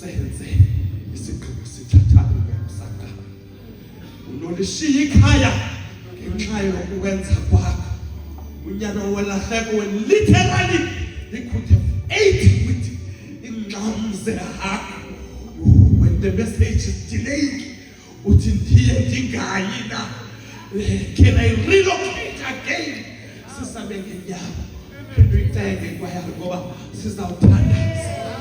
usenze isigqibo sithathayo ngomsaka. Unolishiya ikhaya ngenxa yokwenza kwakho. Unyana welahleko when literally he could have ate with ingqamze yakho. When the message is delayed, uthi ndiye ndingayi na. Can I relocate again? Sisabeke nyama. Phendwe icenge kwaya ngoba sizawuthandaza.